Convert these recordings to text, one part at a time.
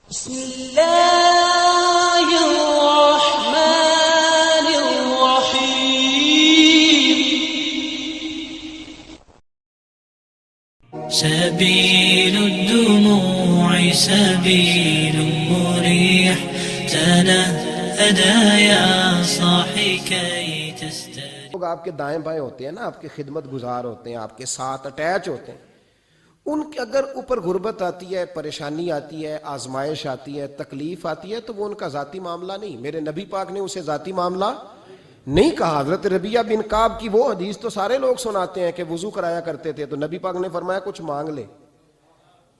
بسم الله الرحمن الرحيم سبيل الدموع سبيل مريح تنهدى يا صاحي كي تستريح. لوگ آپ کے دائیں بائیں ہوتے ہیں نا، آپ کے خدمت گزار ہوتے ہیں، آپ کے ساتھ اٹیچ ہوتے ہیں، ان کے اگر اوپر غربت آتی ہے، پریشانی آتی ہے، آزمائش آتی ہے، تکلیف آتی ہے، تو وہ ان کا ذاتی معاملہ نہیں. میرے نبی پاک نے اسے ذاتی معاملہ نہیں کہا. حضرت ربیعہ بن کعب کی وہ حدیث تو سارے لوگ سناتے ہیں کہ وضو کرایا کرتے تھے تو نبی پاک نے فرمایا کچھ مانگ لے.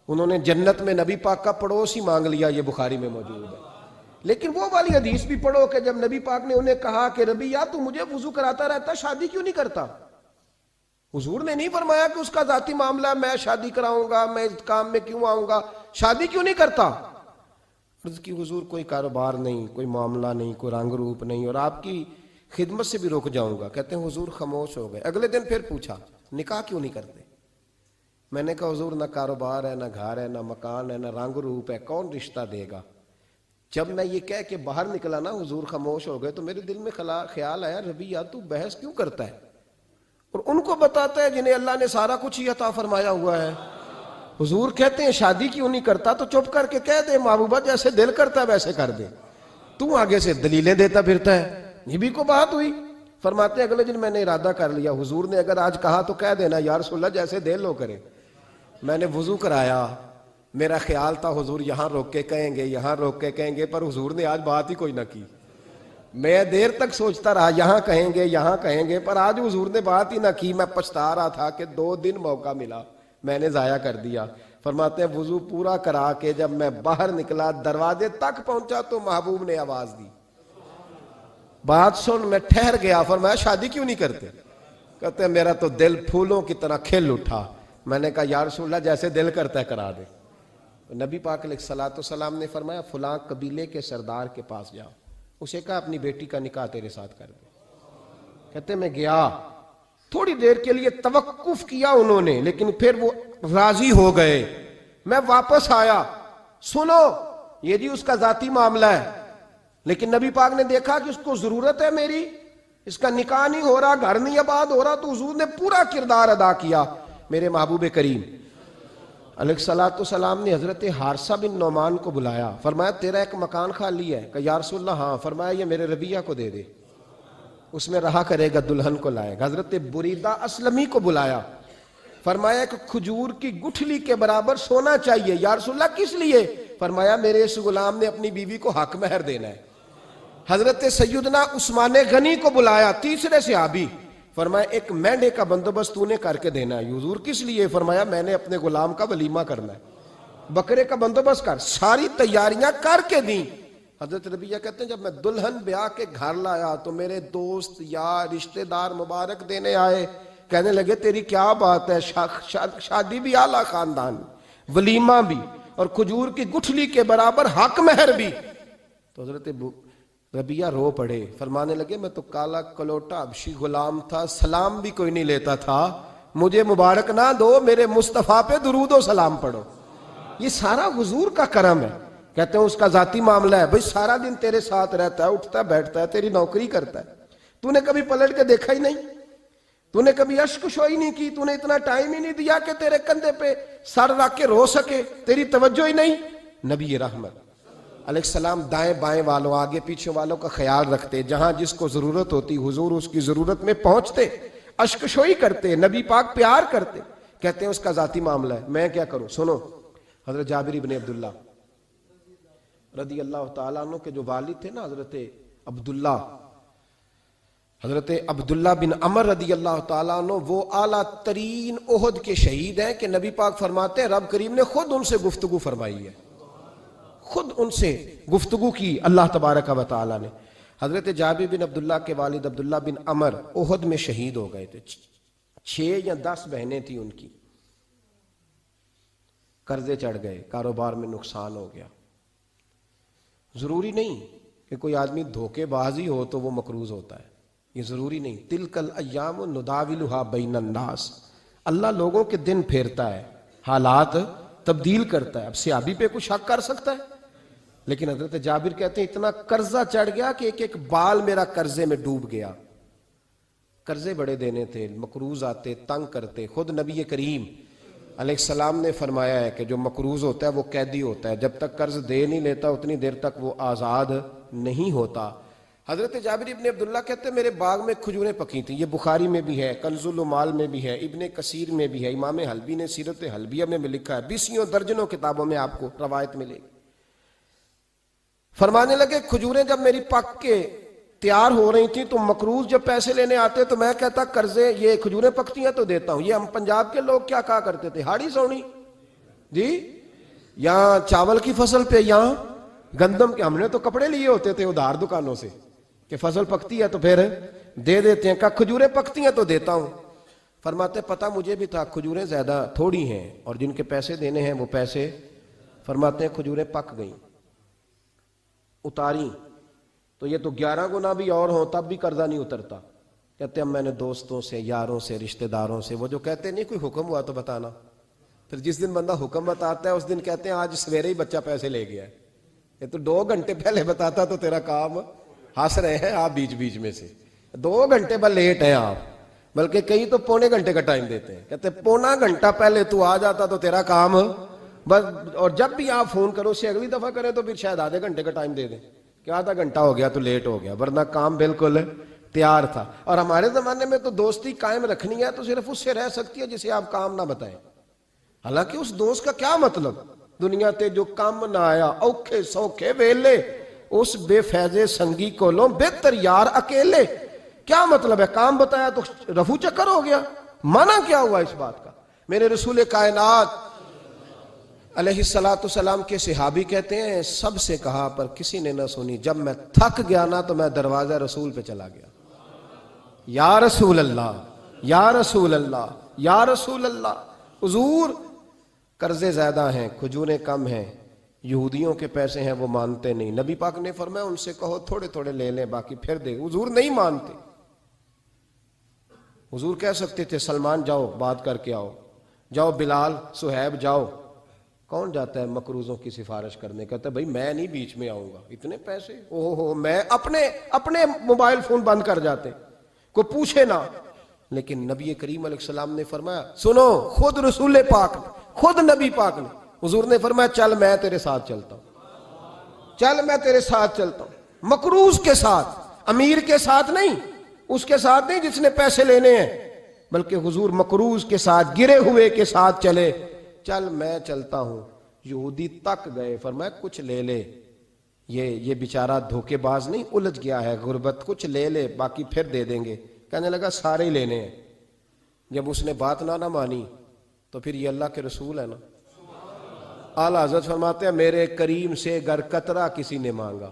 انہوں نے جنت میں نبی پاک کا پڑوس ہی مانگ لیا، یہ بخاری میں موجود ہے. لیکن وہ والی حدیث بھی پڑھو کہ جب نبی پاک نے انہیں کہا کہ ربیعہ تو مجھے وضو کراتا رہتا، شادی کیوں نہیں کرتا؟ حضور نے نہیں فرمایا کہ اس کا ذاتی معاملہ میں شادی کراؤں گا، میں اس کام میں کیوں آؤں گا، شادی کیوں نہیں کرتا؟ عرض کی حضور کوئی کاروبار نہیں، کوئی معاملہ نہیں، کوئی رنگ روپ نہیں، اور آپ کی خدمت سے بھی رک جاؤں گا. کہتے ہیں حضور خاموش ہو گئے. اگلے دن پھر پوچھا نکاح کیوں نہیں کرتے؟ میں نے کہا حضور نہ کاروبار ہے، نہ گھر ہے، نہ مکان ہے، نہ رنگ روپ ہے، کون رشتہ دے گا؟ جب میں یہ کہہ کے باہر نکلا نا حضور خاموش ہو گئے، تو میرے دل میں خیال آیا ربیعہ تو بحث کیوں کرتا ہے اور ان کو بتاتا ہے جنہیں اللہ نے سارا کچھ ہی عطا فرمایا ہوا ہے. حضور کہتے ہیں شادی کیوں نہیں کرتا؟ تو چپ کر کے کہہ دے محبوبہ جیسے دل کرتا ہے ویسے کر دے، تو آگے سے دلیلیں دیتا پھرتا ہے. یہ بھی کو بات ہوئی. فرماتے ہیں اگلے دن میں نے ارادہ کر لیا، حضور نے اگر آج کہا تو کہہ دینا یا رسول اللہ جیسے دل ہو کرے. میں نے وضو کرایا، میرا خیال تھا حضور یہاں روک کے کہیں گے، یہاں روک کے کہیں گے، پر حضور نے آج بات ہی کوئی نہ کی. میں دیر تک سوچتا رہا یہاں کہیں گے، یہاں کہیں گے، پر آج حضور نے بات ہی نہ کی. میں پچھتا رہا تھا کہ 2 دن موقع ملا میں نے ضائع کر دیا. فرماتے ہیں وضو پورا کرا کے جب میں باہر نکلا، دروازے تک پہنچا تو محبوب نے آواز دی، بات سن. میں ٹھہر گیا. فرمایا شادی کیوں نہیں کرتے؟ کہتے ہیں میرا تو دل پھولوں کی طرح کھل اٹھا. میں نے کہا یا رسول اللہ جیسے دل کرتا ہے کرا دے. نبی پاک علیہ الصلوۃ والسلام نے فرمایا فلاں قبیلے کے سردار کے پاس جاؤ، اسے کہا اپنی بیٹی کا نکاح تیرے ساتھ کر دے. کہتے میں گیا، تھوڑی دیر کے لیے توقف کیا انہوں نے، لیکن پھر وہ راضی ہو گئے. میں واپس آیا، سنو یہ جی اس کا ذاتی معاملہ ہے، لیکن نبی پاک نے دیکھا کہ اس کو ضرورت ہے میری، اس کا نکاح نہیں ہو رہا، گھر نہیں آباد ہو رہا، تو حضور نے پورا کردار ادا کیا. میرے محبوب کریم علیہ الصلوۃ والسلام نے حضرت حارثہ بن نعمان کو بلایا. فرمایا تیرا ایک مکان خالی ہے؟ کہ یا رسول اللہ ہاں. فرمایا یہ میرے ربیعہ کو دے دے، اس میں رہا کرے گا، دلہن کو لائے گا. حضرت بریدہ اسلمی کو بلایا. فرمایا ایک کھجور کی گٹھلی کے برابر سونا چاہیے. یا رسول اللہ کس لیے؟ فرمایا میرے اس غلام نے اپنی بیوی کو حق مہر دینا ہے. حضرت سیدنا عثمان غنی کو بلایا، تیسرے صحابی. فرمایا ایک مینڈے کا بندوبست تو نے کر کے دینا ہے. حضور کس لیے؟ فرمایا میں نے اپنے غلام کا ولیمہ کرنا ہے، بکرے کا بندوبست کر. ساری تیاریاں کر کے دیں. حضرت ربیعہ کہتے ہیں جب میں دلہن بیاہ کے گھر لایا تو میرے دوست یار رشتہ دار مبارک دینے آئے. کہنے لگے تیری کیا بات ہے، شادی بھی اعلیٰ خاندان، ولیمہ بھی، اور کھجور کی گٹھلی کے برابر حق مہر بھی. تو حضرت ربیعہ رو پڑے. فرمانے لگے میں تو کالا کلوٹا حبشی غلام تھا، سلام بھی کوئی نہیں لیتا تھا، مجھے مبارک نہ دو، میرے مصطفیٰ پہ درود و سلام پڑھو. یہ سارا حضور کا کرم ہے. کہتے ہیں اس کا ذاتی معاملہ ہے. بھئی سارا دن تیرے ساتھ رہتا ہے، اٹھتا بیٹھتا ہے، تیری نوکری کرتا ہے، تو نے کبھی پلٹ کے دیکھا ہی نہیں، تو نے کبھی اشک شوئی نہیں کی، تو نے اتنا ٹائم ہی نہیں دیا کہ تیرے کندھے پہ سر رکھ کے رو سکے، تیری توجہ ہی نہیں. نبی رحمت علیہ السلام دائیں بائیں والوں، آگے پیچھے والوں کا خیال رکھتے، جہاں جس کو ضرورت ہوتی حضور اس کی ضرورت میں پہنچتے، اشکشوئی کرتے، نبی پاک پیار کرتے. کہتے ہیں اس کا ذاتی معاملہ ہے. میں کیا کروں؟ سنو حضرت جابر بن عبداللہ رضی اللہ تعالیٰ عنہ کے جو والد تھے نا حضرت عبداللہ بن عمر رضی اللہ تعالیٰ عنہ، وہ اعلیٰ ترین احد کے شہید ہیں کہ نبی پاک فرماتے ہیں رب کریم نے خود ان سے گفتگو فرمائی ہے، خود ان سے گفتگو کی اللہ تبارک و تعالیٰ نے. حضرت جابر بن عبداللہ کے والد عبداللہ بن عمر احد میں شہید ہو گئے تھے. 6 یا 10 بہنیں تھیں ان کی. قرضے چڑھ گئے، کاروبار میں نقصان ہو گیا. ضروری نہیں کہ کوئی آدمی دھوکے بازی ہو تو وہ مقروض ہوتا ہے، یہ ضروری نہیں. تلک الایام نداولها بین الناس، اللہ لوگوں کے دن پھیرتا ہے، حالات تبدیل کرتا ہے. اب صحابی پہ کچھ حق کر سکتا ہے؟ لیکن حضرت جابر کہتے ہیں اتنا قرضہ چڑھ گیا کہ ایک ایک بال میرا قرضے میں ڈوب گیا. قرضے بڑے دینے تھے, مقروض آتے, تنگ کرتے. خود نبی کریم علیہ السلام نے فرمایا ہے کہ جو مقروض ہوتا ہے وہ قیدی ہوتا ہے, جب تک قرض دے نہیں لیتا اتنی دیر تک وہ آزاد نہیں ہوتا. حضرت جابر ابن عبداللہ کہتے ہیں میرے باغ میں کھجوریں پکی تھیں. یہ بخاری میں بھی ہے, کنز العمال میں بھی ہے, ابن کثیر میں بھی ہے, امام حلبی نے سیرت حلبیہ میں بھی لکھا ہے, 20 درجنوں کتابوں میں آپ کو روایت ملے گی. فرمانے لگے کھجوریں جب میری پک کے تیار ہو رہی تھیں تو مقروض جب پیسے لینے آتے تو میں کہتا قرضے یہ کھجوریں پکتی ہیں تو دیتا ہوں. یہ ہم پنجاب کے لوگ کیا کہا کرتے تھے, ہاڑی سونی جی, یہاں چاول کی فصل پہ, یہاں گندم کے. ہم نے تو کپڑے لیے ہوتے تھے ادھار دکانوں سے کہ فصل پکتی ہے تو پھر دے دیتے ہیں, کہ کھجوریں پکتی ہیں تو دیتا ہوں. فرماتے پتہ مجھے بھی تھا کھجوریں زیادہ تھوڑی ہیں اور جن کے پیسے دینے ہیں وہ پیسے. فرماتے ہیں کھجوریں پک گئیں, اتاری تو یہ تو 11 گنا بھی اور ہوں تب بھی قرضہ نہیں اترتا. کہتے ہیں میں نے دوستوں سے, یاروں سے, رشتہ داروں سے, وہ جو کہتے ہیں نہیں کوئی حکم ہوا تو بتانا, پھر جس دن بندہ حکم بتاتا ہے اس دن کہتے ہیں آج سویرے ہی بچہ پیسے لے گیا ہے, یہ تو 2 گھنٹے پہلے بتاتا تو تیرا کام. ہنس رہے ہیں آپ بیچ بیچ میں سے, 2 گھنٹے بعد لیٹ ہیں آپ, بلکہ کئی تو پونے گھنٹے کا ٹائم دیتے ہیں. کہتے ہیں پونا گھنٹہ پہلے تو آ جاتا تو تیرا کام بس. اور جب بھی آپ فون کرو سے اگلی دفعہ کریں تو پھر شاید آدھے گھنٹے کا ٹائم دے دیں کہ آدھا گھنٹہ ہو گیا تو لیٹ ہو گیا, ورنہ کام بالکل تیار تھا. اور ہمارے زمانے میں تو دوستی قائم رکھنی ہے تو صرف اس سے رہ سکتی ہے جسے آپ کام نہ بتائیں. حالانکہ اس دوست کا کیا مطلب, دنیا تے جو کام نہ آیا اوکھے سوکھے ویلے, اس بے فیضے سنگی کولوں بہتر یار اکیلے. کیا مطلب ہے, کام بتایا تو رفو چکر ہو گیا, مانا کیا ہوا اس بات کا. میرے رسول کائنات علیہ السلام کے صحابی کہتے ہیں سب سے کہا پر کسی نے نہ سنی, جب میں تھک گیا نا تو میں دروازہ رسول پہ چلا گیا, یا رسول اللہ, یا رسول اللہ, یا رسول اللہ. حضور قرضے زیادہ ہیں, کھجوریں کم ہیں, یہودیوں کے پیسے ہیں وہ مانتے نہیں. نبی پاک نے فرمایا ان سے کہو تھوڑے تھوڑے لے لیں باقی پھر دے. حضور نہیں مانتے. حضور کہہ سکتے تھے سلمان جاؤ بات کر کے آؤ, جاؤ بلال صہیب جاؤ. کون جاتا ہے مقروضوں کی سفارش کرنے, کہتا ہے بھائی میں نہیں بیچ میں آؤں گا, اتنے پیسے اوہ ہو, میں اپنے موبائل فون بند کر جاتے, کوئی پوچھے نہ. لیکن نبی کریم علیہ السلام نے فرمایا سنو, خود رسول پاک نے, خود نبی پاک نے, حضور نے فرمایا چل میں تیرے ساتھ چلتا ہوں, چل میں تیرے ساتھ چلتا ہوں. مقروض کے ساتھ, امیر کے ساتھ نہیں, اس کے ساتھ نہیں جس نے پیسے لینے ہیں, بلکہ حضور مقروض کے ساتھ, گرے ہوئے کے ساتھ چلے. چل میں چلتا ہوں. یہودی تک گئے, فرمایا کچھ لے لے, یہ بیچارہ دھوکے باز نہیں الجھ گیا ہے, غربت, کچھ لے لے باقی پھر دے دیں گے. کہنے لگا سارے ہی لینے ہیں. جب اس نے بات نہ مانی تو پھر یہ اللہ کے رسول ہے نا. اعلیٰ حضرت فرماتے ہیں میرے کریم سے گر قطرہ کسی نے مانگا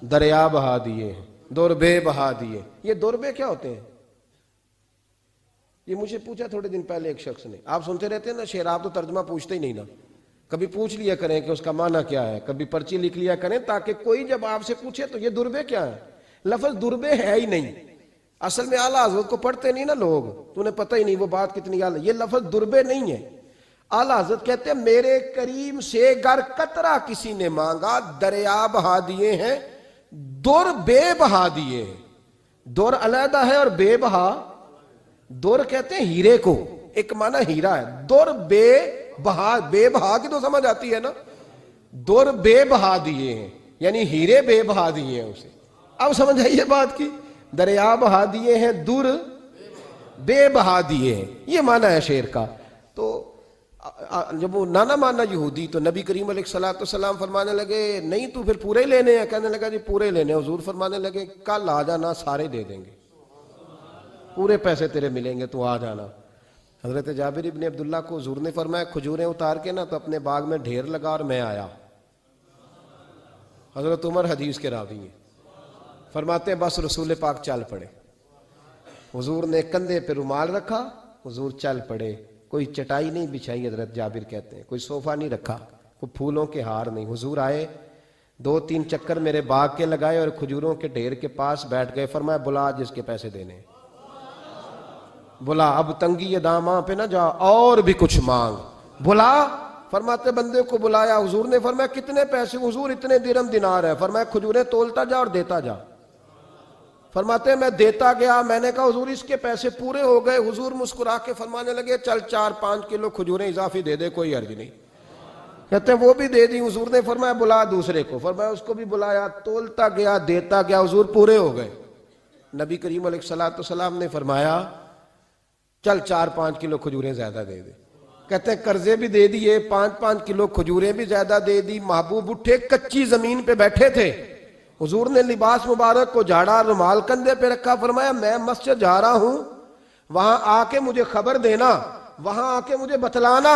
دریا بہا دیے, دربے بہا دیے. یہ دربے کیا ہوتے ہیں, یہ مجھے پوچھا تھوڑے دن پہلے ایک شخص نے. آپ سنتے رہتے ہیں نا شعر, آپ تو ترجمہ پوچھتے ہی نہیں نا, کبھی پوچھ لیا کریں کہ اس کا معنی کیا ہے, کبھی پرچی لکھ لیا کریں تاکہ کوئی جب آپ سے پوچھے تو یہ دربے کیا ہے. لفظ دربے ہے ہی نہیں, اصل میں اعلیٰ حضرت کو پڑھتے نہیں نا لوگ, تو انہیں پتہ ہی نہیں وہ بات کتنی اعلیٰ. یہ لفظ دربے نہیں ہے. اعلیٰ حضرت کہتے ہیں میرے کریم سے گر قطرہ کسی نے مانگا دریا بہا دیے ہیں, در بے بہا دیے ہیں. در علیحدہ ہے اور بے بہا, در کہتے ہیں ہیرے کو, ایک معنی ہیرا ہے, در بے بہا, بے بہا کی تو سمجھ آتی ہے نا, در بے بہا دیے ہیں یعنی ہیرے بے بہا دیے ہیں اسے. اب سمجھ آئیے بات کی, دریا بہا دیے ہیں, در بے بہا دیے ہیں, یہ معنی ہے شعر کا. تو جب وہ نانا مانا یہودی, تو نبی کریم علیہ السلام فرمانے لگے نہیں تو پھر پورے لے ہیں. کہنے لگا جی پورے لینے. حضور فرمانے لگے کل آ جانا سارے دے دیں گے, پورے پیسے تیرے ملیں گے, تو آ جانا. حضرت جابر ابن عبداللہ کو حضور نے فرمایا کھجوریں اتار کے نا تو اپنے باغ میں ڈھیر لگا اور میں آیا. حضرت عمر حدیث کے راوی ہیں, فرماتے ہیں بس رسول پاک چل پڑے. حضور نے کندھے پہ رومال رکھا, حضور چل پڑے. کوئی چٹائی نہیں بچھائی, حضرت جابر کہتے ہیں کوئی صوفہ نہیں رکھا, کوئی پھولوں کے ہار نہیں. حضور آئے, 2-3 چکر میرے باغ کے لگائے اور کھجوروں کے ڈھیر کے پاس بیٹھ گئے. فرمایا بلا جس کے پیسے دینے, بلا, اب تنگی یہ داماں پہ نہ جا اور بھی کچھ مانگ. بلا, فرماتے بندے کو بلایا، حضور نے فرمایا کتنے پیسے؟ حضور اتنے درہم دینار ہے۔ فرمایا کھجوریں تولتا جا اور دیتا جا۔ فرماتے میں دیتا گیا، میں نے کہا حضور اس کے پیسے پورے ہو گئے۔ حضور مسکرا کے فرمانے لگے چل 4-5 کلو کھجوریں اضافی دے دے، کوئی حرج نہیں۔ کہتے ہیں وہ بھی دے دی۔ حضور نے فرمایا بلا دوسرے کو، فرمایا اس کو بھی بلایا، تولتا گیا دیتا گیا، حضور پورے ہو گئے۔ نبی کریم علیہ السلام نے فرمایا چل 4-5 کلو کھجوریں زیادہ دے دے۔ کہتے ہیں قرضے بھی دے دیے، 5-5 کلو کھجوریں بھی زیادہ دے دی۔ محبوب اٹھے، کچی زمین پہ بیٹھے تھے، حضور نے لباس مبارک کو جھاڑا، رومال کندھے پہ رکھا، فرمایا میں مسجد جا رہا ہوں، وہاں آ کے مجھے خبر دینا، وہاں آ کے مجھے بتلانا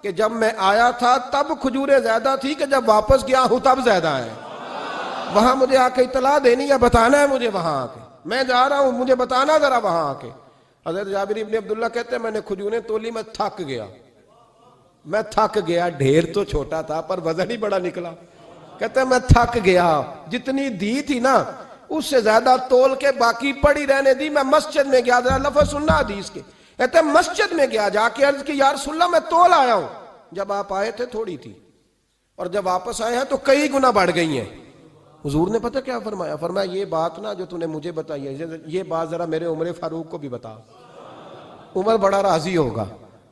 کہ جب میں آیا تھا تب کھجوریں زیادہ تھی کہ جب واپس گیا ہوں تب زیادہ ہے۔ وہاں مجھے آ کے اطلاع دینی ہے، بتانا ہے مجھے، وہاں آ کے میں جا رہا ہوں مجھے بتانا ذرا وہاں آ کے۔ حضرت جابر ابن عبداللہ کہتے ہیں میں نے کھجوریں تولی، میں تھک گیا، میں تھک گیا، ڈھیر تو چھوٹا تھا پر وزن ہی بڑا نکلا۔ کہتے ہیں میں تھک گیا، جتنی دی تھی نا اس سے زیادہ تول کے باقی پڑی رہنے دی۔ میں مسجد میں گیا، ذرا لفظ سننا حدیث کے، کہتے ہیں مسجد میں گیا، جا کے عرض کی یا رسول اللہ میں تول آیا ہوں، جب آپ آئے تھے تھوڑی تھی اور جب واپس آئے ہیں تو کئی گنا بڑھ گئی ہیں۔ حضور نے پتہ کیا فرمایا؟ فرمایا یہ بات نا جو تو نے مجھے بتائی ہے، یہ بات ذرا میرے عمر فاروق کو بھی بتا، عمر بڑا راضی ہوگا،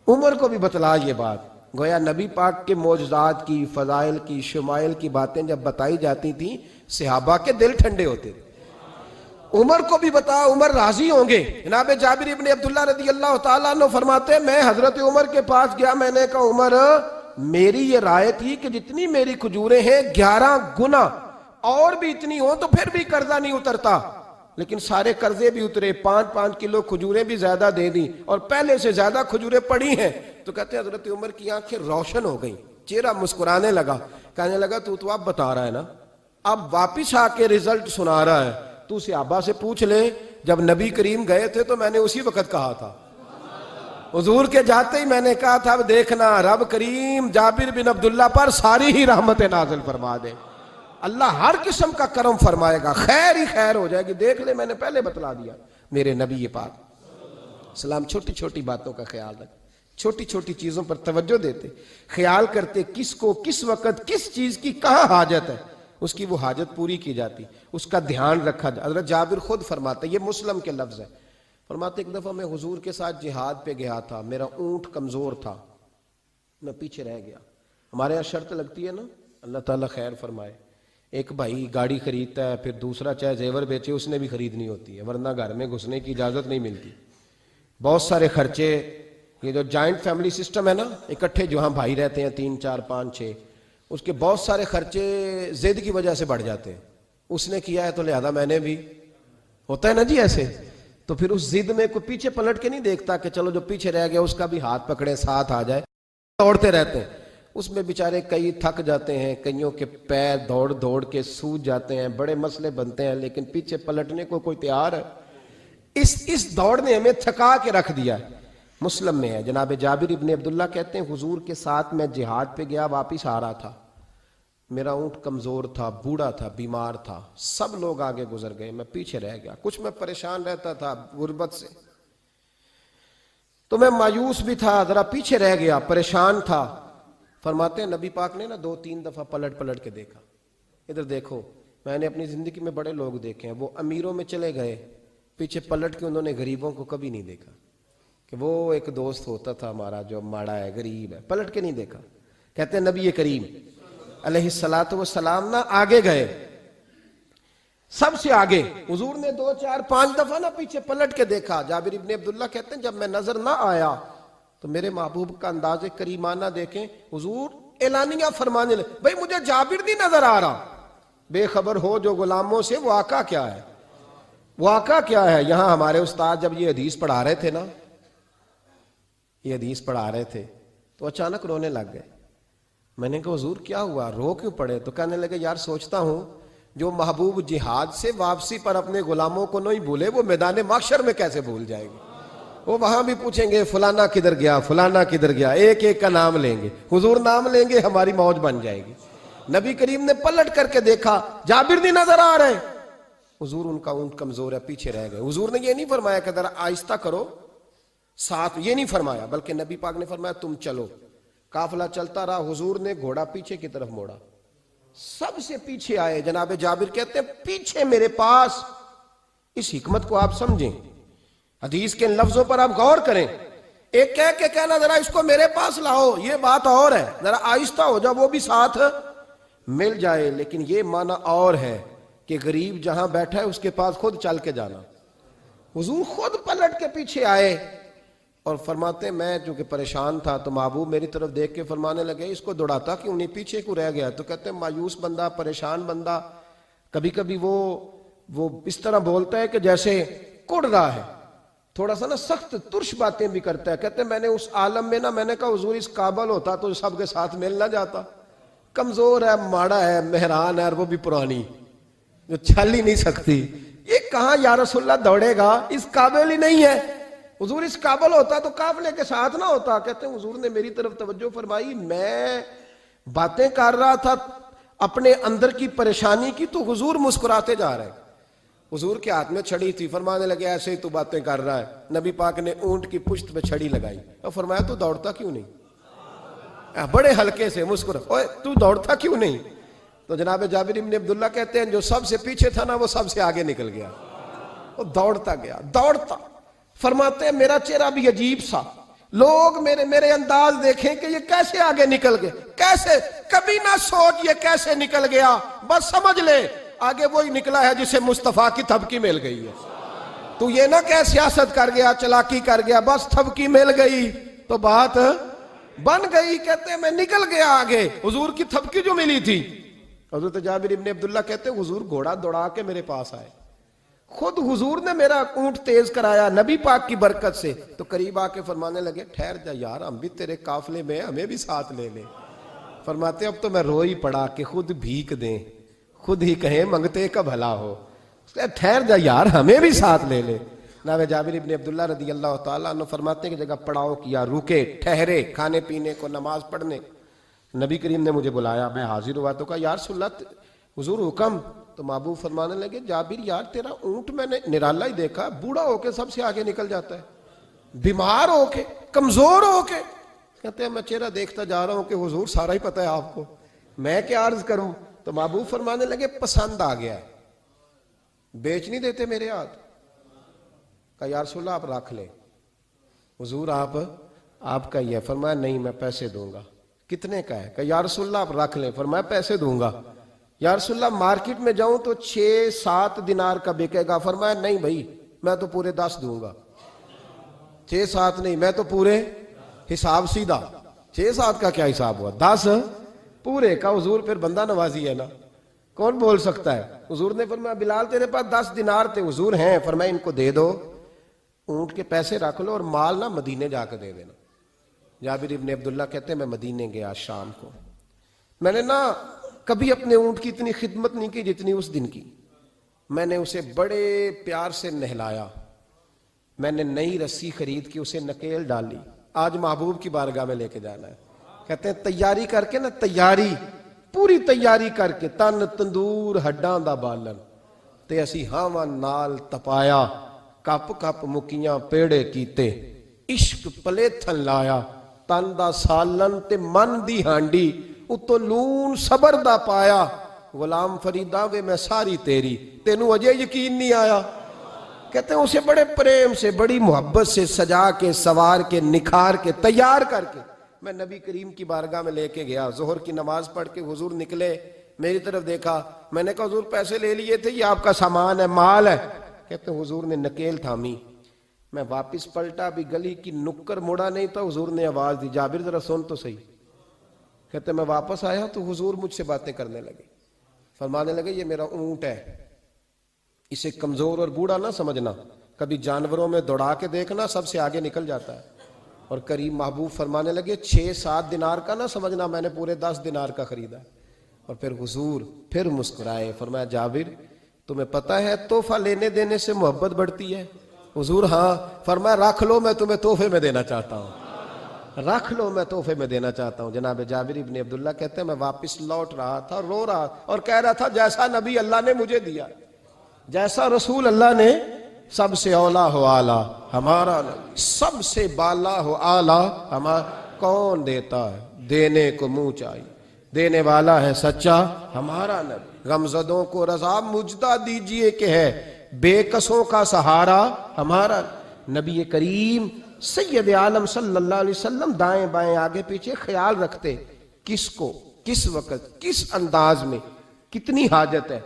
عمر کو بھی بتلا یہ بات۔ گویا نبی پاک کے معجزات کی، فضائل کی، شمائل کی باتیں جب بتائی جاتی تھیں صحابہ کے دل ٹھنڈے ہوتے تھے۔ عمر کو بھی بتا، عمر راضی ہوں گے۔ جناب جابر ابن عبداللہ رضی اللہ تعالیٰ عنہ فرماتے ہیں میں حضرت عمر کے پاس گیا، میں نے کہا عمر میری یہ رائے تھی کہ جتنی میری کھجوریں ہیں 11 گنا اور بھی اتنی ہوں تو پھر بھی قرضہ نہیں اترتا، لیکن سارے قرضے بھی اترے، 5-5 کلو کھجوریں بھی زیادہ دے دی اور پہلے سے زیادہ کھجوریں پڑی ہیں۔ تو کہتے ہیں حضرت عمر کی آنکھیں روشن ہو گئیں، چہرہ مسکرانے لگا، کہنے لگا تو اب بتا رہا ہے نا، اب واپس آ کے رزلٹ سنا رہا ہے، تو صحابہ سے پوچھ لے جب نبی کریم گئے تھے تو میں نے اسی وقت کہا تھا، حضور کے جاتے ہی میں نے کہا تھا اب دیکھنا رب کریم جابر بن عبداللہ پر ساری ہی رحمتیں نازل فرما دے، اللہ ہر قسم کا کرم فرمائے گا، خیر ہی خیر ہو جائے گی، دیکھ لے میں نے پہلے بتلا دیا۔ میرے نبی پاک سلام چھوٹی چھوٹی باتوں کا خیال رکھ، چھوٹی چھوٹی چیزوں پر توجہ دیتے، خیال کرتے کس کو کس وقت کس چیز کی کہاں حاجت ہے، اس کی وہ حاجت پوری کی جاتی، اس کا دھیان رکھا جاتا۔ حضرت جابر خود فرماتے، یہ مسلم کے لفظ ہے، فرماتے ایک دفعہ میں حضور کے ساتھ جہاد پہ گیا تھا، میرا اونٹ کمزور تھا، میں پیچھے رہ گیا۔ ہمارے یہاں شرط لگتی ہے نا، اللہ تعالیٰ خیر فرمائے، ایک بھائی گاڑی خریدتا ہے پھر دوسرا چاہے زیور بیچے اس نے بھی خریدنی ہوتی ہے، ورنہ گھر میں گھسنے کی اجازت نہیں ملتی، بہت سارے خرچے، یہ جو جوائنٹ فیملی سسٹم ہے نا، اکٹھے جہاں بھائی رہتے ہیں 3 4 5 6، اس کے بہت سارے خرچے ضد کی وجہ سے بڑھ جاتے ہیں، اس نے کیا ہے تو لہذا میں نے بھی، ہوتا ہے نا جی ایسے، تو پھر اس ضد میں کوئی پیچھے پلٹ کے نہیں دیکھتا کہ چلو جو پیچھے رہ گیا اس کا بھی ہاتھ پکڑے ساتھ آ جائے، دوڑتے رہتے ہیں، اس میں بیچارے کئی تھک جاتے ہیں، کئیوں کے پیر دوڑ دوڑ کے سوج جاتے ہیں، بڑے مسئلے بنتے ہیں، لیکن پیچھے پلٹنے کو کوئی تیار ہے؟ اس دوڑ نے ہمیں تھکا کے رکھ دیا ہے۔ مسلم میں ہے، جناب جابر ابن عبداللہ کہتے ہیں حضور کے ساتھ میں جہاد پہ گیا، واپس آ رہا تھا، میرا اونٹ کمزور تھا، بوڑھا تھا، بیمار تھا، سب لوگ آگے گزر گئے، میں پیچھے رہ گیا، کچھ میں پریشان رہتا تھا غربت سے، تو میں مایوس بھی تھا، ذرا پیچھے رہ گیا، پریشان تھا۔ فرماتے ہیں نبی پاک نے نا 2-3 دفعہ پلٹ کے دیکھا، ادھر دیکھو، میں نے اپنی زندگی میں بڑے لوگ دیکھے ہیں، وہ امیروں میں چلے گئے، پیچھے پلٹ کے انہوں نے غریبوں کو کبھی نہیں دیکھا، کہ وہ ایک دوست ہوتا تھا ہمارا جو ماڑا ہے غریب ہے، پلٹ کے نہیں دیکھا۔ کہتے ہیں نبی کریم علیہ السلام نا آگے گئے، سب سے آگے، حضور نے 2 4 5 دفعہ نا پیچھے پلٹ کے دیکھا۔ جابر ابن عبداللہ کہتے ہیں جب میں نظر نہ آیا تو میرے محبوب کا انداز کریمانہ دیکھیں، حضور اعلانیہ فرمانے لگے، بھئی مجھے جابر نہیں نظر آ رہا، بے خبر ہو جو غلاموں سے، وہ آقا کیا ہے، وہ آقا کیا ہے۔ یہاں ہمارے استاد جب یہ حدیث پڑھا رہے تھے نا، یہ حدیث پڑھا رہے تھے تو اچانک رونے لگ گئے۔ میں نے کہا حضور کیا ہوا، رو کیوں پڑے؟ تو کہنے لگے یار سوچتا ہوں جو محبوب جہاد سے واپسی پر اپنے غلاموں کو نہیں بھولے، وہ میدان محشر میں کیسے بھول جائے گی؟ وہ وہاں بھی پوچھیں گے فلانا کدھر گیا، فلانا کدھر گیا، ایک ایک کا نام لیں گے، حضور نام لیں گے، ہماری موج بن جائے گی۔ نبی کریم نے پلٹ کر کے دیکھا، جابر نہیں نظر آ رہے، حضور ان کا اونٹ کمزور ہے، پیچھے رہ گئے۔ حضور نے یہ نہیں فرمایا کہ ذرا آہستہ کرو ساتھ، یہ نہیں فرمایا، بلکہ نبی پاک نے فرمایا تم چلو۔ قافلہ چلتا رہا، حضور نے گھوڑا پیچھے کی طرف موڑا، سب سے پیچھے آئے۔ جناب جابر کہتے ہیں پیچھے میرے پاس، اس حکمت کو آپ سمجھیں، حدیث کے ان لفظوں پر آپ غور کریں۔ ایک کہہ کے کہنا ذرا اس کو میرے پاس لاؤ، یہ بات اور ہے، ذرا آہستہ ہو جا، وہ بھی ساتھ مل جائے، لیکن یہ معنی اور ہے کہ غریب جہاں بیٹھا ہے اس کے پاس خود چل کے جانا۔ حضور خود پلٹ کے پیچھے آئے اور فرماتے ہیں میں چونکہ پریشان تھا تو محبوب میری طرف دیکھ کے فرمانے لگے اس کو دوڑاتا کیوں نہیں، پیچھے کو رہ گیا؟ تو کہتے ہیں مایوس بندہ، پریشان بندہ کبھی کبھی وہ اس طرح بولتا ہے کہ جیسے کڑ رہا ہے، تھوڑا سا نا سخت ترش باتیں بھی کرتا ہے۔ کہتے ہیں میں نے اس عالم میں نا، میں نے کہا حضور اس قابل ہوتا تو سب کے ساتھ مل نہ جاتا، کمزور ہے، ماڑا ہے، مہران ہے، اور وہ بھی پرانی جو چل ہی نہیں سکتی، یہ کہاں یا رسول اللہ دوڑے گا، اس قابل ہی نہیں ہے۔ حضور اس قابل ہوتا تو قافلے کے ساتھ نہ ہوتا۔ کہتے ہیں حضور نے میری طرف توجہ فرمائی، میں باتیں کر رہا تھا اپنے اندر کی پریشانی کی، تو حضور مسکراتے جا رہے ہیں۔ حضور کے ہاتھ میں چھڑی تھی، فرمانے لگے ایسے ہی تو باتیں کر رہا ہے۔ نبی پاک نے اونٹ کی پشت پہ چھڑی لگائی اور فرمایا تو دوڑتا کیوں نہیں؟ بڑے ہلکے سے مسکرا، اوے تو دوڑتا کیوں نہیں؟ تو جناب جابر بن عبداللہ کہتے ہیں جو سب سے پیچھے تھا نا وہ سب سے آگے نکل گیا، وہ دوڑتا گیا، دوڑتا۔ فرماتے ہیں میرا چہرہ بھی عجیب سا، لوگ میرے انداز دیکھیں کہ یہ کیسے آگے نکل گئے، کیسے، کبھی نہ سوچ یہ کیسے نکل گیا، بس سمجھ لے آگے وہی نکلا ہے جسے مصطفیٰ کی تھپکی مل گئی ہے۔ تو یہ نہ کہ سیاست کر گیا، چلاکی کر گیا، بس تھپکی مل گئی تو بات بن گئی۔ کہتے ہیں میں نکل گیا آگے، حضور کی تھپکی جو ملی تھی۔ حضرت جابر بن عبداللہ کہتے ہیں حضور گھوڑا دوڑا کے میرے پاس آئے، خود حضور نے میرا اونٹ تیز کرایا نبی پاک کی برکت سے۔ تو قریب آ کے فرمانے لگے ٹھہر جا یار، ہم بھی تیرے قافلے میں، ہمیں بھی ساتھ لے لے۔ فرماتے اب تو میں رو ہی پڑا کہ خود بھیک دیں، خود ہی کہیں منگتے کا بھلا ہو، ٹھہر جا یار ہمیں بھی ساتھ لے لے۔ جناب جابر بن عبداللہ رضی اللہ تعالیٰ عنہ فرماتے ہیں کہ جگہ پڑاؤ کیا، رکے، ٹھہرے کھانے پینے کو، نماز پڑھنے۔ نبی کریم نے مجھے بلایا، میں حاضر ہوا تو کہا یا رسول اللہ حضور حکم۔ تو محبوب فرمانے لگے جابر یار تیرا اونٹ میں نے نرالا ہی دیکھا، بوڑھا ہو کے سب سے آگے نکل جاتا ہے، بیمار ہو کے، کمزور ہو کے۔ کہتے ہیں میں چہرہ دیکھتا جا رہا ہوں کہ حضور سارا ہی پتہ ہے آپ کو، میں کیا عرض کروں؟ تو محبوب فرمانے لگے پسند آ گیا ہے، بیچ نہیں دیتے میرے ہاتھ؟ کہا یا رسول اللہ آپ رکھ لیں، حضور آپ کا یہ۔ فرمایا نہیں میں پیسے دوں گا۔ کتنے کا ہے؟ کہا یا رسول اللہ آپ رکھ لیں۔ فرمایا پیسے دوں گا۔ یا رسول اللہ مارکیٹ میں جاؤں تو 6-7 دینار کا بکے گا۔ فرمایا نہیں بھائی میں تو پورے 10 دوں گا۔ 6-7 نہیں، میں تو پورے، حساب سیدھا، 6-7 کا کیا حساب ہوا، 10 پورے کا۔ حضور پھر بندہ نوازی ہے نا، کون بول سکتا ہے؟ حضور نے فرمایا بلال تیرے پاس 10 دینار تھے؟ حضور ہیں۔ فرمایا ان کو دے دو، اونٹ کے پیسے رکھ لو اور مال نہ مدینے جا کے دے دینا۔ جابر بن عبداللہ کہتے ہیں میں مدینے گیا شام کو، میں نے نا کبھی اپنے اونٹ کی اتنی خدمت نہیں کی جتنی اس دن کی۔ میں نے اسے بڑے پیار سے نہلایا، میں نے نئی رسی خرید کے اسے نکیل ڈالی، آج محبوب کی بارگاہ میں لے کے جانا ہے۔ کہتے ہیں تیاری کر کے نا، تیاری پوری تیاری کر کے، تن تندور ہڈاں دا بالن تے اسی ہاواں نال تپایا، کپ کپ مکیاں پیڑے کیتے، عشق پلیتھن لایا، تن دا سالن تے من دی ہانڈی، اتو لون صبر دا پایا، غلام فریدہ وے میں ساری تیری، تینوں اجے یقین نہیں آیا۔ کہتے ہیں اسے بڑے پریم سے، بڑی محبت سے سجا کے، سوار کے، نکھار کے، تیار کر کے میں نبی کریم کی بارگاہ میں لے کے گیا۔ ظہر کی نماز پڑھ کے حضور نکلے، میری طرف دیکھا، میں نے کہا حضور پیسے لے لیے تھے، یہ آپ کا سامان ہے، مال ہے؟ کہتے ہیں حضور نے نکیل تھامی، میں واپس پلٹا، بھی گلی کی نکر مڑا نہیں تھا، حضور نے آواز دی جابر ذرا سن تو صحیح۔ کہتے ہیں میں واپس آیا تو حضور مجھ سے باتیں کرنے لگے، فرمانے لگے یہ میرا اونٹ ہے، اسے کمزور اور بوڑھا نہ سمجھنا، کبھی جانوروں میں دوڑا کے دیکھنا سب سے آگے نکل جاتا ہے۔ اور کریم محبوب فرمانے لگے 6-7 دینار کا نہ سمجھنا، میں نے پورے 10 دینار کا خریدا۔ اور پھر حضور پھر مسکرائے، فرمایا جابر تمہیں پتہ ہے تحفہ لینے دینے سے محبت بڑھتی ہے؟ حضور ہاں۔ فرمایا رکھ لو، میں تمہیں تحفے میں دینا چاہتا ہوں، رکھ لو میں تحفے میں دینا چاہتا ہوں۔ جناب جابر ابن عبداللہ کہتے ہیں میں واپس لوٹ رہا تھا، رو رہا اور کہہ رہا تھا جیسا نبی اللہ نے مجھے دیا، جیسا رسول اللہ نے، سب سے اولا ہو آلہ ہمارا نبی، سب سے بالا ہو آلہ ہمارا، کون دیتا ہے دینے کو منہ چاہیے، دینے والا ہے سچا ہمارا نبی، غمزدوں کو رضا مجدہ دیجئے کہ ہے بے کسوں کا سہارا ہمارا نبی کریم سید عالم صلی اللہ علیہ وسلم دائیں بائیں آگے پیچھے خیال رکھتے کس کو کس وقت کس انداز میں کتنی حاجت ہے۔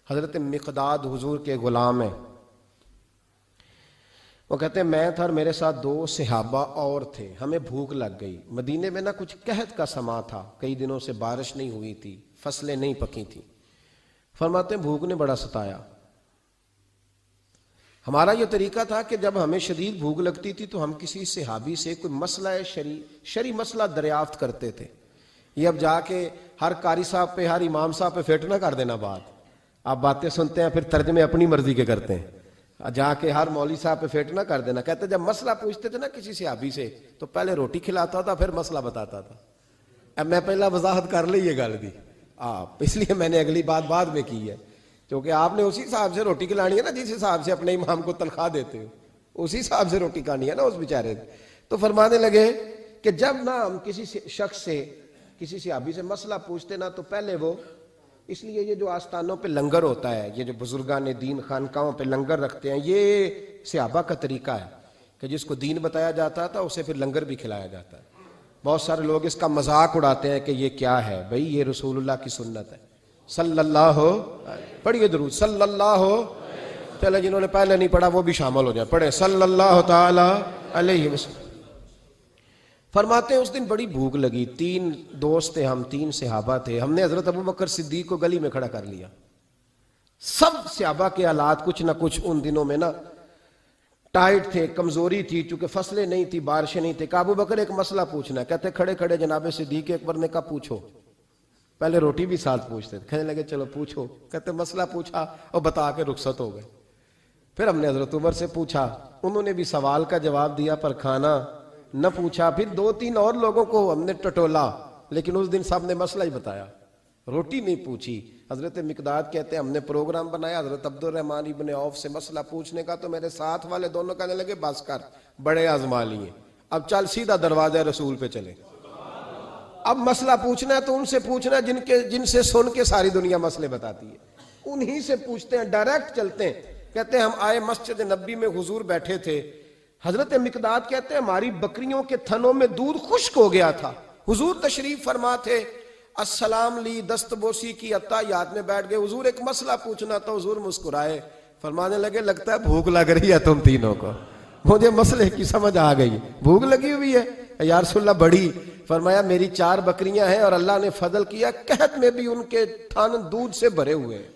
حضرت مقداد حضور کے غلام ہیں، وہ کہتے ہیں میں تھا اور میرے ساتھ 2 صحابہ اور تھے، ہمیں بھوک لگ گئی، مدینے میں کچھ قحط کا سما تھا، کئی دنوں سے بارش نہیں ہوئی تھی، فصلیں نہیں پکی تھیں، فرماتے ہیں بھوک نے بڑا ستایا۔ ہمارا یہ طریقہ تھا کہ جب ہمیں شدید بھوک لگتی تھی تو ہم کسی صحابی سے کوئی مسئلہ شرعی مسئلہ دریافت کرتے تھے۔ یہ اب جا کے ہر قاری صاحب پہ ہر امام صاحب پہ فٹ نہ کر دینا بات، آپ باتیں سنتے ہیں پھر ترجمے اپنی مرضی کے کرتے ہیں، جا کے ہر مولوی صاحب پہ فٹ نہ کر دینا۔ کہتے جب مسئلہ پوچھتے تھے کسی صحابی سے تو پہلے روٹی کھلاتا تھا پھر مسئلہ بتاتا تھا۔ اب میں پہلا وضاحت کر لی یہ گل دی آپ، اس لیے میں نے اگلی بات بعد میں کی ہے، کیونکہ آپ نے اسی حساب سے روٹی کھلانی ہے نا جس حساب سے اپنے امام کو تنخواہ دیتے ہو، اسی حساب سے روٹی کھانی ہے نا اس بیچارے۔ تو فرمانے لگے کہ جب ہم کسی شخص سے کسی صحابی سے مسئلہ پوچھتے تو پہلے وہ، اس لیے یہ جو آستانوں پہ لنگر ہوتا ہے، یہ جو بزرگان دین خانقاہوں پہ لنگر رکھتے ہیں، یہ صحابہ کا طریقہ ہے کہ جس کو دین بتایا جاتا تھا اسے پھر لنگر بھی کھلایا جاتا ہے۔ بہت سارے لوگ اس کا مذاق اڑاتے ہیں کہ یہ کیا ہے، بھئی یہ رسول اللہ کی سنت ہے، صلی اللہ پڑھیے درود صلی اللہ چلے، جنہوں نے پہلے نہیں پڑھا وہ بھی شامل ہو جائیں، پڑھیں صلی اللہ تعالی علیہ وسلم۔ فرماتے ہیں اس دن بڑی بھوک لگی، 3 دوست تھے ہم، 3 صحابہ تھے، ہم نے حضرت ابوبکر صدیق کو گلی میں کھڑا کر لیا۔ سب صحابہ کے حالات کچھ نہ کچھ ان دنوں میں ٹائٹ تھے، کمزوری تھی، چونکہ فصلیں نہیں تھی، بارشیں نہیں تھی۔ ابوبکر ایک مسئلہ پوچھنا ہے، کہتے کھڑے کھڑے جناب صدیق اکبر نے کہا پوچھو، پہلے روٹی بھی ساتھ پوچھتے تھے، کہنے لگے چلو پوچھو، کہتے مسئلہ پوچھا اور بتا کے رخصت ہو گئے۔ پھر ہم نے حضرت عمر سے پوچھا، انہوں نے بھی سوال کا جواب دیا پر کھانا نہ پوچھا۔ پھر 2-3 اور لوگوں کو ہم نے ٹٹولا، لیکن اس دن سب نے مسئلہ ہی بتایا، روٹی نہیں پوچھی۔ حضرت مقداد کہتے ہیں ہم نے پروگرام بنایا حضرت عبد الرحمن ابن عوف سے مسئلہ پوچھنے کا، تو میرے ساتھ والے دونوں کہنے لگے بس کر، بڑے آزما لیے، اب چل سیدھا دروازہ رسول پہ چلے، اب مسئلہ پوچھنا ہے تو ان سے پوچھنا ہے جن سے سن کے ساری دنیا مسئلے بتاتی ہے، انہی سے پوچھتے ہیں، ڈائریکٹ چلتے ہیں۔ کہتے ہیں ہم آئے مسجد نبی میں، حضور بیٹھے تھے، حضرت مقداد کہتے ہیں ہماری بکریوں کے تھنوں میں دودھ خشک ہو گیا تھا، حضور تشریف فرما تھے، السلام لی، دست بوسی کی، اتحیات میں بیٹھ گئے، حضور ایک مسئلہ پوچھنا تو حضور مسکرائے، فرمانے لگے لگتا ہے بھوک لگ رہی ہے تم تینوں کو، مجھے مسئلے کی سمجھ آ گئی، بھوک لگی ہوئی ہے یا رسول اللہ بڑی؟ فرمایا میری 4 بکریاں ہیں اور اللہ نے فضل کیا قحط میں بھی ان کے تھن دودھ سے بھرے ہوئے ہیں۔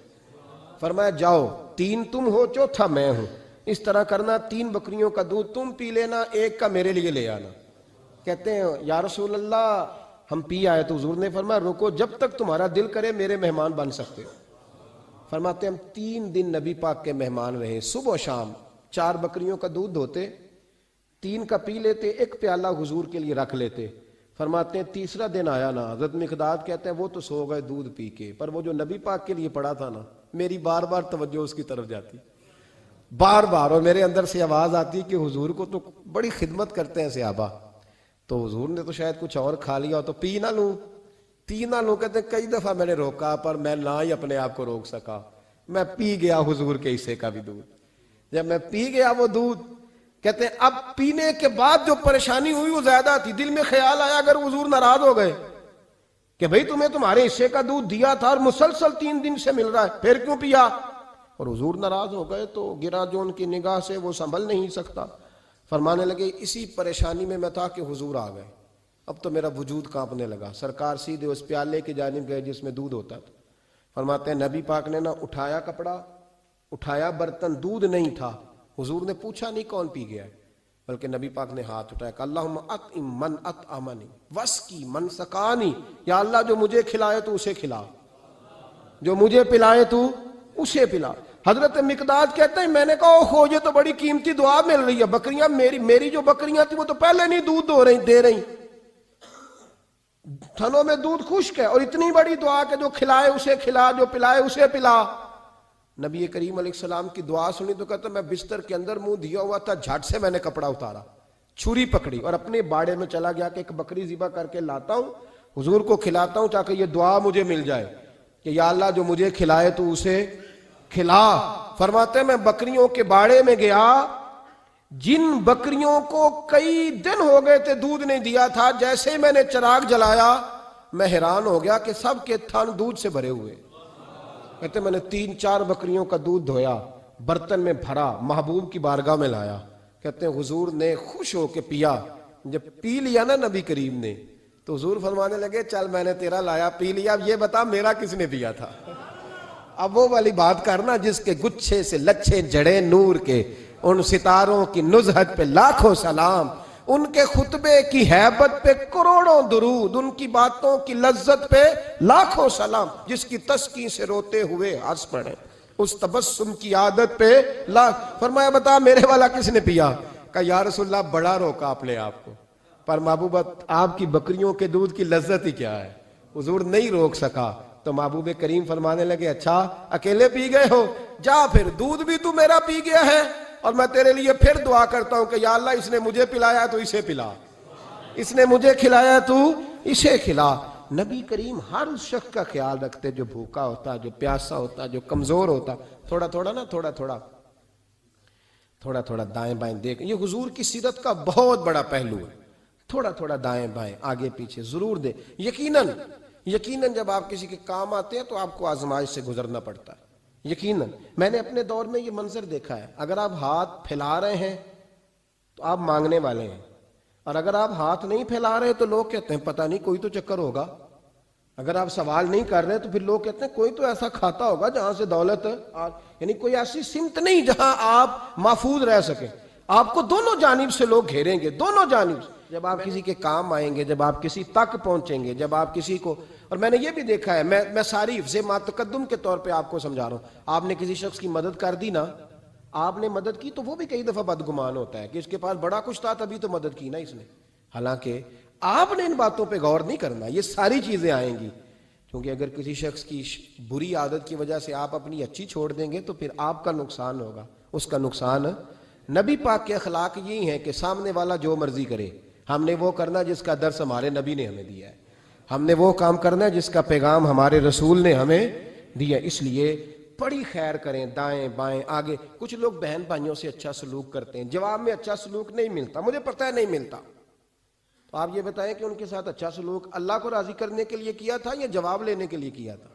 فرمایا جاؤ، 3 تم ہو، چوتھا میں ہوں، اس طرح کرنا 3 بکریوں کا دودھ تم پی لینا، 1 کا میرے لیے لے آنا۔ کہتے ہیں یا رسول اللہ ہم پی آئے، تو حضور نے فرمایا رکو، جب تک تمہارا دل کرے میرے مہمان بن سکتے ہو۔ فرماتے ہم 3 دن نبی پاک کے مہمان رہے، صبح و شام 4 بکریوں کا دودھ دھوتے، 3 کا پی لیتے، 1 پیالہ حضور کے لیے رکھ لیتے۔ فرماتے ہیں تیسرا دن آیا نا، حضرت مقداد کہتے ہیں وہ تو سو گئے دودھ پی کے، پر وہ جو نبی پاک کے لیے پڑا تھا نا، میری بار بار توجہ اس کی طرف جاتی، بار بار، اور میرے اندر سے آواز آتی کہ حضور کو تو بڑی خدمت کرتے ہیں صحابہ، تو حضور نے تو شاید کچھ اور کھا لیا ہو تو پی نہ لوں۔ کہتے ہیں کئی دفعہ میں نے روکا پر میں نہ ہی اپنے آپ کو روک سکا، میں پی گیا حضور کے حصے کا بھی دودھ۔ جب میں پی گیا وہ دودھ، کہتے ہیں اب پینے کے بعد جو پریشانی ہوئی وہ زیادہ تھی، دل میں خیال آیا اگر حضور ناراض ہو گئے کہ بھئی تمہیں تمہارے حصے کا دودھ دیا تھا اور مسلسل 3 دن سے مل رہا ہے پھر کیوں پیا، اور حضور ناراض ہو گئے تو گرا جو ان کی نگاہ سے وہ سنبھل نہیں سکتا۔ فرمانے لگے اسی پریشانی میں میں تھا کہ حضور آ گئے، اب تو میرا وجود کانپنے لگا، سرکار سیدھے اس پیالے کی جانب گئے جس میں دودھ ہوتا تھا۔ فرماتے ہیں نبی پاک نے اٹھایا کپڑا، اٹھایا برتن، دودھ نہیں تھا، حضور نے پوچھا نہیں کون پی گیا ہے، بلکہ نبی پاک نے ہاتھ اٹھایا کہ اللہم اطعم من اطعمنی واسقی من سقانی، یا اللہ جو مجھے کھلائے تو اسے کھلا، جو مجھے پلائے تو اسے پلا۔ حضرت مقداد کہتے ہیں میں نے کہا اوہو یہ تو بڑی قیمتی دعا مل رہی ہے، بکریاں میری جو بکریاں تھی وہ تو پہلے نہیں دودھ دے رہی، تھنوں میں دودھ خشک ہے، اور اتنی بڑی دعا کہ جو کھلائے اسے کھلا، جو پلائے اسے پلا۔ نبی کریم علیہ السلام کی دعا سنی تو کہتا میں بستر کے اندر منہ دیا ہوا تھا، جھٹ سے میں نے کپڑا اتارا، چھری پکڑی اور اپنے باڑے میں چلا گیا کہ ایک بکری ذبح کر کے لاتا ہوں حضور کو کھلاتا ہوں تاکہ یہ دعا مجھے مل جائے کہ یا اللہ جو مجھے کھلائے تو اسے کھلا. فرماتے ہیں میں بکریوں کے باڑے میں گیا، جن بکریوں کو کئی دن ہو گئے تھے دودھ نہیں دیا تھا، جیسے ہی میں نے چراغ جلایا میں حیران ہو گیا کہ سب کے تھن دودھ سے بھرے ہوئے. کہتے میں نے 3-4 بکریوں کا دودھ دھویا، برتن میں بھرا، محبوب کی بارگاہ میں لایا. کہتے ہیں حضور نے خوش ہو کے پیا. جب پی لیا نا نبی کریم نے تو حضور فرمانے لگے چل میں نے تیرا لایا پی لیا، اب یہ بتا میرا کس نے پیا تھا. اب وہ والی بات کرنا جس کے گچھے سے لچھے جڑے نور کے، ان ستاروں کی نزہت پہ لاکھوں سلام، ان کے خطبے کی ہیبت پہ کروڑوں درود، ان کی باتوں کی لذت پہ لاکھوں سلام، جس کی تسکین سے روتے ہوئے ہنس پڑے، اس تبسم کی عادت پہ فرمایا بتا میرے والا کس نے پیا؟ کہا یا رسول اللہ بڑا روکا اپنے آپ کو، پر محبوبت آپ کی بکریوں کے دودھ کی لذت ہی کیا ہے. حضور نہیں روک سکا تو محبوب کریم فرمانے لگے اچھا اکیلے پی گئے ہو، جا پھر دودھ بھی تو میرا پی گیا ہے اور میں تیرے لیے پھر دعا کرتا ہوں کہ یا اللہ اس نے مجھے پلایا تو اسے پلا، اس نے مجھے کھلایا تو اسے کھلا. نبی کریم ہر اس شخص کا خیال رکھتے جو بھوکا ہوتا، جو پیاسا ہوتا، جو کمزور ہوتا. تھوڑا تھوڑا دائیں بائیں دیکھ، یہ حضور کی سیرت کا بہت بڑا پہلو ہے. تھوڑا تھوڑا دائیں بائیں آگے پیچھے ضرور دے. یقیناً جب آپ کسی کے کام آتے ہیں تو آپ کو آزمائش سے گزرنا پڑتا ہے. یقیناً میں نے اپنے دور میں یہ منظر دیکھا ہے، اگر آپ ہاتھ پھیلا رہے ہیں تو آپ مانگنے والے ہیں، اور اگر آپ ہاتھ نہیں پھیلا رہے تو لوگ کہتے ہیں پتہ نہیں کوئی تو چکر ہوگا. اگر آپ سوال نہیں کر رہے تو پھر لوگ کہتے ہیں کوئی تو ایسا کھاتا ہوگا جہاں سے دولت، یعنی کوئی ایسی سمت نہیں جہاں آپ محفوظ رہ سکیں. آپ کو دونوں جانب سے لوگ گھیریں گے، دونوں جانب سے. جب آپ کسی کے کام آئیں گے، جب آپ کسی تک پہنچیں گے، جب آپ کسی کو، اور میں نے یہ بھی دیکھا ہے، میں ساری حفظ ما تقدم کے طور پہ آپ کو سمجھا رہا ہوں. آپ نے کسی شخص کی مدد کر دی نا، آپ نے مدد کی تو وہ بھی کئی دفعہ بدگمان ہوتا ہے کہ اس کے پاس بڑا کچھ تھا تبھی تو مدد کی نا اس نے، حالانکہ آپ نے ان باتوں پہ غور نہیں کرنا. یہ ساری چیزیں آئیں گی، کیونکہ اگر کسی شخص کی بری عادت کی وجہ سے آپ اپنی اچھی چھوڑ دیں گے تو پھر آپ کا نقصان ہوگا، اس کا نقصان. نبی پاک کے اخلاق یہی ہے کہ سامنے والا جو مرضی کرے، ہم نے وہ کرنا جس کا درس ہمارے نبی نے ہمیں دیا ہے، ہم نے وہ کام کرنا ہے جس کا پیغام ہمارے رسول نے ہمیں دیا. اس لیے بڑی خیر کریں، دائیں بائیں آگے. کچھ لوگ بہن بھائیوں سے اچھا سلوک کرتے ہیں، جواب میں اچھا سلوک نہیں ملتا، مجھے پتہ ہے نہیں ملتا، تو آپ یہ بتائیں کہ ان کے ساتھ اچھا سلوک اللہ کو راضی کرنے کے لیے کیا تھا یا جواب لینے کے لیے کیا تھا؟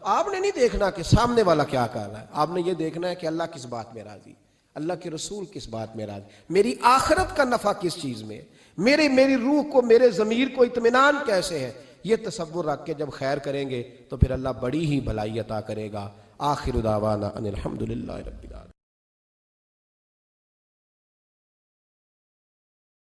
آپ نے نہیں دیکھنا کہ سامنے والا کیا کر رہا ہے، آپ نے یہ دیکھنا ہے کہ اللہ کس بات میں راضی، اللہ کے رسول کس بات میں راضی، میری آخرت کا نفع کس چیز میں، میری روح کو، میرے ضمیر کو اطمینان کیسے ہے. یہ تصور رکھ کے جب خیر کریں گے تو پھر اللہ بڑی ہی بھلائی عطا کرے گا. آخر دعوانا ان الحمدللہ رب العالمین.